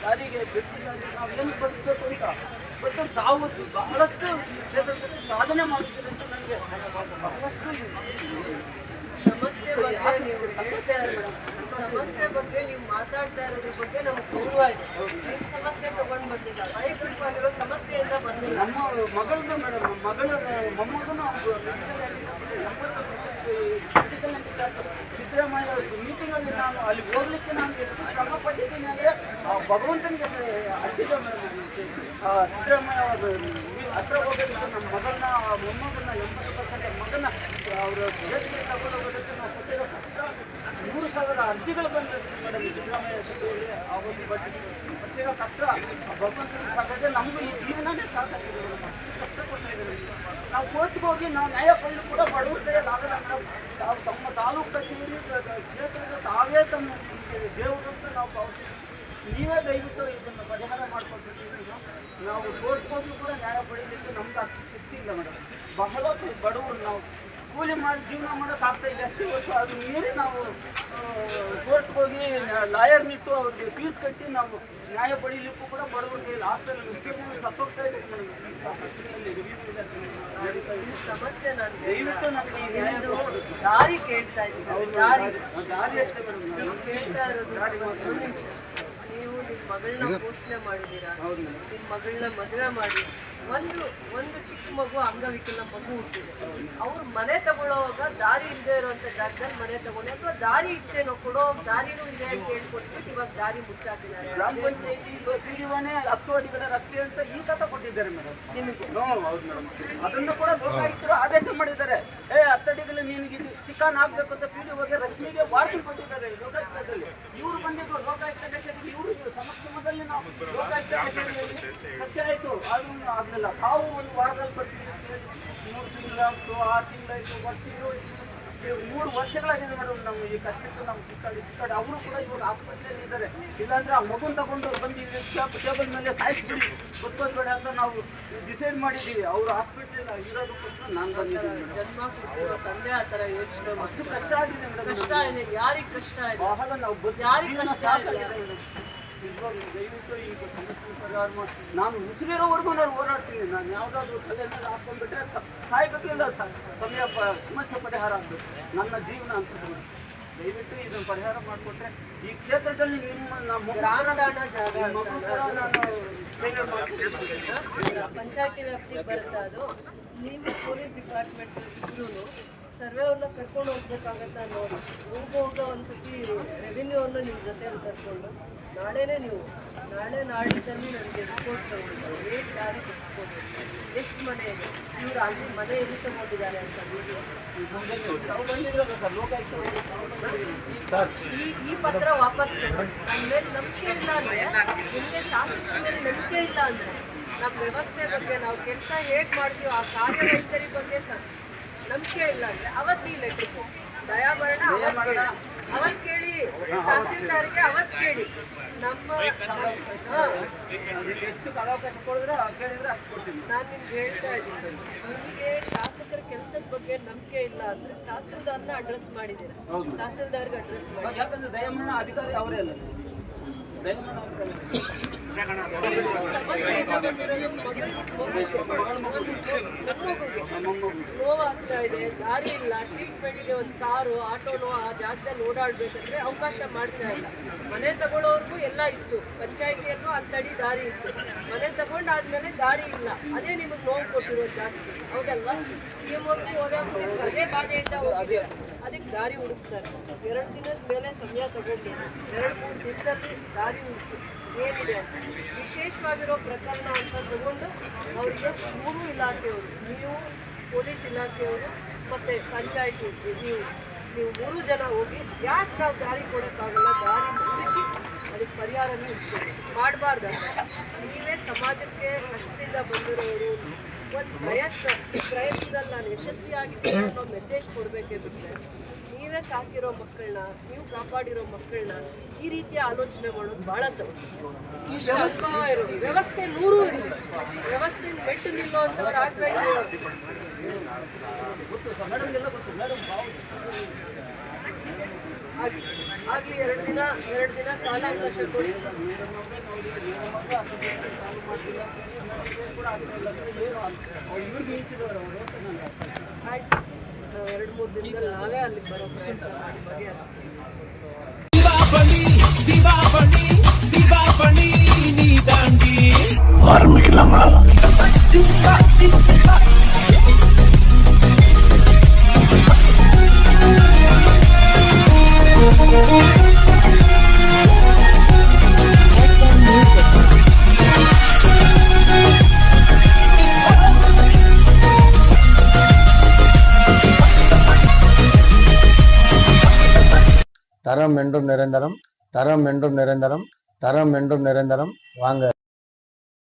ದಾರಿಗೆ ಬೆಳೆಸಿದಾಗ ನಾವು ಏನು ಬದುಕಬೇಕು ಅಂತ ಬಟ್ ತಾವು ಬಹಳಷ್ಟು ಕ್ಷೇತ್ರದಲ್ಲಿ ಸಾಧನೆ ಮಾಡುತ್ತೀರಿ ಅಂತ ನನಗೆ ಬಹಳಷ್ಟು ಸಮಸ್ಯೆ ಬಗ್ಗೆ ನೀವು ಮಾತಾಡ್ತಾ ಇರೋದ್ರ ಬಗ್ಗೆ ನಮ್ಗೆ ಗೌರವ ಇದೆ. ನಿಮ್ಮ ಸಮಸ್ಯೆ ತಗೊಂಡು ಬಂದಿಲ್ಲ, ವೈಯಕ್ತಿಕವಾಗಿರೋ ಸಮಸ್ಯೆಯಿಂದ ಬಂದಿಲ್ಲ. ನಮ್ಮ ಮಗಳದ್ದು ಮೇಡಮ್, ಮಗಳ ಮೊಮ್ಮಗನು ಸಿದ್ದರಾಮಯ್ಯ ಮೀಟಿಂಗಲ್ಲಿ ನಾನು ಅಲ್ಲಿ ಹೋಗ್ಲಿಕ್ಕೆ ನಾನು ಎಷ್ಟು ಶ್ರಮ ಪಟ್ಟಿದ್ದೀನಿ ಅಂದರೆ ಭಗವಂತನಿಗೆ ಅಡ್ಡಿದೆ ಮೇಡಮ್. ಸಿದ್ದರಾಮಯ್ಯ ಹತ್ರ ಹೋಗಿ ನಮ್ಮ ಮಗಳನ್ನ ಮೊಮ್ಮಗನ್ನ 80% ಮಗನ ಅವರ ಜೊತೆಗೆ ತಗೊಂಡು ಹೋಗೋದಕ್ಕೆ ನಾವು ಕೊಟ್ಟಿರೋ ಕಷ್ಟ 3,000 ಅರ್ಜಿಗಳು ಬಂದಿರುತ್ತೆ ಮೇಡಮ್. ಸಿದ್ದರಾಮಯ್ಯ ಜೊತೆಯಲ್ಲಿ ಆ ಒಂದು ಕೊಟ್ಟಿರೋ ಕಷ್ಟ ಭಗವಂತನಿಗೆ ಸಾಕಾಗಿದೆ. ನಮಗೂ ಈ ಜೀವನನೇ ಸಾಕಾಗಿದೆ ಮೇಡಮ್. ಅಷ್ಟು ಕಷ್ಟಪಟ್ಟಿದ್ದೀವಿ ನಾವು. ಕೋರ್ಟ್ಗೆ ಹೋಗಿ ನಾವು ನ್ಯಾಯ ಪಡೆಯಲು ಕೂಡ ಬಡವ್ರ ಕೈಯಲ್ಲಿ ಆಗಲ್ಲ ಮೇಡಮ್. ತಾವು ತಮ್ಮ ತಾಲೂಕು ಕಚೇರಿ ಕ್ಷೇತ್ರದ ತಾವೇ ತಮ್ಮ ದೇವರು ಅಂತ ನಾವು ಭಾವಿಸ್ತೀವಿ. ನೀವೇ ದಯವಿಟ್ಟು ಇದನ್ನು ಪರಿಹಾರ ಮಾಡಿಕೊಟ್ಟಿದ್ದೀವಿ. ನಾವು ಕೋರ್ಟ್ಗೆ ಹೋಗಿ ಕೂಡ ನ್ಯಾಯ ಪಡೆಯಲಿಕ್ಕೆ ನಮ್ಗೆ ಅಷ್ಟು ಶಕ್ತಿ ಇಲ್ಲ ಮೇಡಮ್. ಬಹಳ ಬಡವರು, ನಾವು ಕೂಲಿ ಮಾಡಿ ಜೀವನ ಮಾಡೋಕ್ಕಾಗ್ತಾ ಇದೆ ಅಷ್ಟೇ ಹೊತ್ತು. ಅದು ಮೀರಿ ನಾವು ಕೋರ್ಟ್ಗೆ ಹೋಗಿ ಲಾಯರ್ನಿಟ್ಟು ಅವ್ರಿಗೆ ಫೀಸ್ ಕಟ್ಟಿ ನಾವು ನ್ಯಾಯ ಪಡೀಲಿಕ್ಕೂ ಕೂಡ ಬಡವರಿಗೆ ಆಗ್ತಾ ಇಲ್ಲ. ಮಿಸ್ಟೇಕ್ ಸತ್ತೋಗ್ತಾ ಇದೆ ಮೇಡಮ್. ಸಮಸ್ಯೆ ದಯವಿಟ್ಟು ನನಗೆ ದಾರಿ ಕೇಳ್ತಾ ಇದ್ದೀನಿ. ದಾರಿ ಅಷ್ಟೇ ಮೇಡಮ್. ನೀವು ಕೇಳ್ತಾ ಇರೋದು ಒಂದು ನಿಮಿಷ. ನೀವು ನಿಮ್ಮ ಮಗಳನ್ನ ಪೋಷಣೆ ಮಾಡಿದ್ದೀರಾ, ನಿಮ್ಮ ಮಗಳನ್ನ ಮದುವೆ ಮಾಡಿ ಒಂದು ಚಿಕ್ಕ ಮಗು ಅಂಗವಿಕಲ ಮಗು ಹುಟ್ಟಿದೆ. ಅವ್ರು ಮನೆ ತಗೊಳ್ಳೋವಾಗ ದಾರಿ ಇಲ್ಲದೆ ಇರುವಂಥ ಜಾಗದಲ್ಲಿ ಮನೆ ತಗೊಂಡು, ಅಥವಾ ದಾರಿ ಇತ್ತೇನೋ ಕೊಡೋ ದಾರಿನೂ ಇದೆ ಅಂತ ಹೇಳ್ಕೊಟ್ಬಿಟ್ಟು ಇವಾಗ ದಾರಿ ಮುಚ್ಚಾಕಿದ್ದಾರೆ. ಗ್ರಾಮ ಪಂಚಾಯತಿ ಪಿಡಿಒನೇ 10 ಅಡಿಗಳ ರಸ್ತೆ ಅಂತ ಈ ಕಥ ಕೊಟ್ಟಿದ್ದಾರೆ ಮೇಡಮ್ ನಿಮಗೆ. ಹೌದು ಮೇಡಮ್. ಅದನ್ನು ಕೂಡ ಲೋಕಾಯುಕ್ತರು ಆದೇಶ ಮಾಡಿದ್ದಾರೆ. 10 ಅಡಿಗಳು ನಿನಗೆ ಇದು ಸ್ಟಿಕಾನ್ ಆಗಬೇಕು ಅಂತ ಪಿಡಿಒಗೆ ರಶ್ಮಿಗೆ ವಾರ್ನಿಂಗ್ ಕೊಟ್ಟಿದ್ದಾರೆ ಲೋಕಾಯುಕ್ತದಲ್ಲಿ. ಇವರು ಬಂದಿದ್ದು ಲೋಕಾಯುಕ್ತ ಕಚೇರಿಗೆ, ಇವರು ಸಮಕ್ಷಮದಲ್ಲಿ ನಾವು ಲೋಕಾಯುಕ್ತ ಕಚೇರಿಯಲ್ಲಿ ಚರ್ಚೆ ಆಯಿತು. ಅದು ಆಗಲಿಲ್ಲ. ತಾವು ಒಂದು ವಾರದಲ್ಲಿ ಬರ್ತೀವಿ 3 ತಿಂಗಳಾಯಿತು, 6 ತಿಂಗಳಾಯಿತು, ವರ್ಷಗಳು 3 ವರ್ಷಗಳಾಗಿದೆ ಮೇಡಮ್. ನಾವು ಈ ಕಷ್ಟಕ್ಕೆ ನಾವು ಸಿಕ್ಕಾಡಿ ಅವರು ಕೂಡ ಇವಾಗ ಆಸ್ಪತ್ರೆಯಲ್ಲಿ ಇದ್ದಾರೆ. ಇಲ್ಲಾಂದ್ರೆ ಆ ಮಗುನ ತಗೊಂಡು ಬಂದು ಟೇಬಲ್ ಮೇಲೆ ಸಾಯಿಸ್ಬಿಡಿ, ಗೊತ್ತೋದ್ಬೇಡ ಅಂತ ನಾವು ಡಿಸೈಡ್ ಮಾಡಿದ್ದೀವಿ. ಅವರು ಹಾಸ್ಪಿಟಲ್ ಇರೋದಕ್ಕೋಸ್ಕರ ನಾನು ಬಂದಿದ್ದೀನಿ. ಜನ್ಮ ಕೊಟ್ಟಿರೋ ತಂದೆ ಆ ಥರ ಯೋಚನೆ ಅಷ್ಟು ಕಷ್ಟ ಆಗಿದೆ ಮೇಡಮ್. ಕಷ್ಟ ಇದೆ. ಯಾರಿಗೆ ಕಷ್ಟ ಇದೆ? ಬಹಳ ನಾವು ಯಾರಿಗೆ ಕಷ್ಟ ಆಗಿದೆ ಮೇಡಮ್. ದಯವಿಟ್ಟು ಈಗ ಸಮಸ್ಯೆ ಪರಿಹಾರ ಮಾಡಿ. ನಾನು ಉಸಿರಿರೋವರೆಗೂ ನಾನು ಹೋರಾಡ್ತೀನಿ. ನಾನು ಯಾವುದಾದ್ರೂ ತಲೆ ಮೇಲೆ ಹಾಕೊಂಡ್ಬಿಟ್ರೆ ಸಾಯ್ಬೇಕಿಲ್ಲ. ಸಮಸ್ಯೆ ಪರಿಹಾರ ಆಗಬೇಕು. ನನ್ನ ಜೀವನ ಅಂತ ದಯವಿಟ್ಟು ಇದನ್ನು ಪರಿಹಾರ ಮಾಡಿಕೊಟ್ರೆ ಈ ಕ್ಷೇತ್ರದಲ್ಲಿ ನಿಮ್ಮ ಪಂಚಾಯತಿ ವ್ಯಾಪ್ತಿಗೆ ಬರುತ್ತೆ. ಅದು ನೀವು ಪೊಲೀಸ್ ಡಿಪಾರ್ಟ್ಮೆಂಟ್ ಇದ್ರೂ ಸರ್ವೇವ್ರನ್ನ ಕರ್ಕೊಂಡು ಹೋಗ್ಬೇಕಾಗತ್ತಾ ನೋಡಿ. ಹೋಗೋ ಒಂದ್ಸತಿ ರೆವಿನ್ಯೂವನ್ನು ನಿಮ್ಮ ಜೊತೆಯಲ್ಲಿ ಕರ್ಕೊಂಡು ನಾಳೆ ನಾಡಿದ್ದಲ್ಲಿ ನನಗೆ ರಿಪೋರ್ಟ್ ತಗೊಂಡು ಎಷ್ಟು ದಾರಿ ಬಿಡಿಸ್ಬೋದು, ಎಷ್ಟು ಮನೆ ಇದೆ, ಇವರು ಅಲ್ಲಿ ಮನೆ ಎನಿಸಿಕೊಂಡಿದ್ದಾರೆ ಅಂತ ಈ ಪತ್ರ ವಾಪಸ್ ತಗೊಂಡು ನನ್ನ ಮೇಲೆ ನಂಬಿಕೆ ಇಲ್ಲ ಅಂದರೆ, ನಿಮಗೆ ಶಾಸಕರ ಮೇಲೆ ನಂಬಿಕೆ ಇಲ್ಲ ಅಂದರೆ, ನಮ್ಮ ವ್ಯವಸ್ಥೆ ಬಗ್ಗೆ ನಾವು ಕೆಲಸ ಹೇಗೆ ಮಾಡ್ತೀವೋ ಆ ಕಾರ್ಯವೈಖರಿ ಬಗ್ಗೆ ನಂಬಿಕೆ ಇಲ್ಲ ಅಂದರೆ ಅವತ್ತು ಈ ಲೆಟ್ರು ದಯಾಮರಣ ಅವತ್ತು ಕೇಳಿ, ತಹಸೀಲ್ದಾರ್ಗೆ ಅವತ್ತು ಕೇಳಿ. ನಮ್ಮ ನಾನು ನಿಮ್ಗೆ ಹೇಳ್ತಾ ಇದ್ದೀನಿ, ನಿಮಗೆ ಶಾಸಕರ ಕೆಲಸದ ಬಗ್ಗೆ ನಂಬಿಕೆ ಇಲ್ಲ ಅಂದರೆ ತಹಸೀಲ್ದಾರ್ನ ಅಡ್ರೆಸ್ ಮಾಡಿದ್ದೀರಾ, ತಹಸೀಲ್ದಾರ್ಗೆ ಅಡ್ರೆಸ್ ಮಾಡಿ. ಯಾಕಂದ್ರೆ ದಯಾಮರಣ ಅಧಿಕಾರಿ ಅವರೇ ಅಲ್ಲ. ಸಮಸ್ಯೆಯಿಂದ ಬಂದಿರೋದು ನೋವಾಗ್ತಾ ಇದೆ, ದಾರಿ ಇಲ್ಲ, ಟ್ರೀಟ್ಮೆಂಟ್ಗೆ ಒಂದು ಕಾರು ಆಟೋನೋ ಆ ಜಾಗದಲ್ಲಿ ಓಡಾಡಬೇಕಂದ್ರೆ ಅವಕಾಶ ಮಾಡ್ತಾ ಇಲ್ಲ. ಮನೆ ತಗೊಳ್ಳೋರ್ಗೂ ಎಲ್ಲ ಇತ್ತು, ಪಂಚಾಯತಿಯಲ್ಲೂ 10 ಅಡಿ ದಾರಿ ಇತ್ತು. ಮನೆ ತಗೊಂಡಾದ್ಮೇಲೆ ದಾರಿ ಇಲ್ಲ. ಅದೇ ನಿಮಗೆ ನೋವು ಕೊಟ್ಟಿರೋದು ಜಾಸ್ತಿ, ಹೌದಲ್ವಾ? CM ಅವ್ರಿಗೆ ಹೋದಾಗ ನಿಮ್ಗೆ ಅದೇ ಬಾಧೆಯಿಂದ ಹೋಗಿದ್ದೀರ, ಅದಕ್ಕೆ ದಾರಿ ಹುಡುಕ್ತಾರೆ. 2 ದಿನದ ಮೇಲೆ ಸಮಯ ತಗೊಂಡು 2-3 ದಿನದಲ್ಲಿ ದಾರಿ ಹುಡುಕಿ ಏನಿದೆ ಅಂತ ವಿಶೇಷವಾಗಿರೋ ಪ್ರಕರಣ ಅಂತ ತಗೊಂಡು ಅವರಿಗೆ 3 ಇಲಾಖೆಯವರು, ನೀವು ಪೊಲೀಸ್ ಇಲಾಖೆಯವರು ಮತ್ತು ಪಂಚಾಯತಿ, ನೀವು 3 ಜನ ಹೋಗಿ ಯಾಕೆ ನಾವು ದಾರಿ ಕೊಡೋಕ್ಕಾಗಲ್ಲ, ದಾರಿ ಹುಡುಕಿ ಅದಕ್ಕೆ ಪರಿಹಾರನೂ ಇರ್ತೀವಿ ಮಾಡಬಾರ್ದು. ನೀವೇ ಸಮಾಜಕ್ಕೆ ಕಷ್ಟದಿಂದ ಬಂದಿರೋರು ಒಂದು ಪ್ರಯತ್ನದಲ್ಲಿ ನಾನು ಯಶಸ್ವಿಯಾಗಿದ್ದೀನಿ ಅನ್ನೋ ಮೆಸೇಜ್ ಕೊಡಬೇಕೇ ಬಿಟ್ಟರೆ, ನೀವೇ ಸಾಕಿರೋ ಮಕ್ಕಳನ್ನ, ನೀವು ಕಾಪಾಡಿರೋ ಮಕ್ಕಳನ್ನ ಈ ರೀತಿಯ ಆಲೋಚನೆ ಮಾಡೋದು ಭಾಳ ತಪ್ಪು. ಅನುಭವ ಇರೋದು ವ್ಯವಸ್ಥೆ 100 ಇರಲಿ, ವ್ಯವಸ್ಥೆ ಮೆಟ್ಟು ನಿಲ್ಲೋ ಅಂತವ್ರು ಆಗಬೇಕು. ಹಾಗೆ ಆಗಲಿ 2 ದಿನ ಕಾಲಾವಕಾಶ ಕೊಡಿ. ಆಯ್ತು, 2-3 ದಿನದಲ್ಲಿ ನಾವೇ ಅಲ್ಲಿಗೆ ಬರೋ ಪ್ರಯತ್ನ ಮಾಡಿ ಬಗೆಹರಿಸ್ತೀವಿ. தரம் என்றும் நிரந்தரம், தரம் என்றும் நிரந்தரம், தரம் என்றும் நிரந்தரம். வாங்க.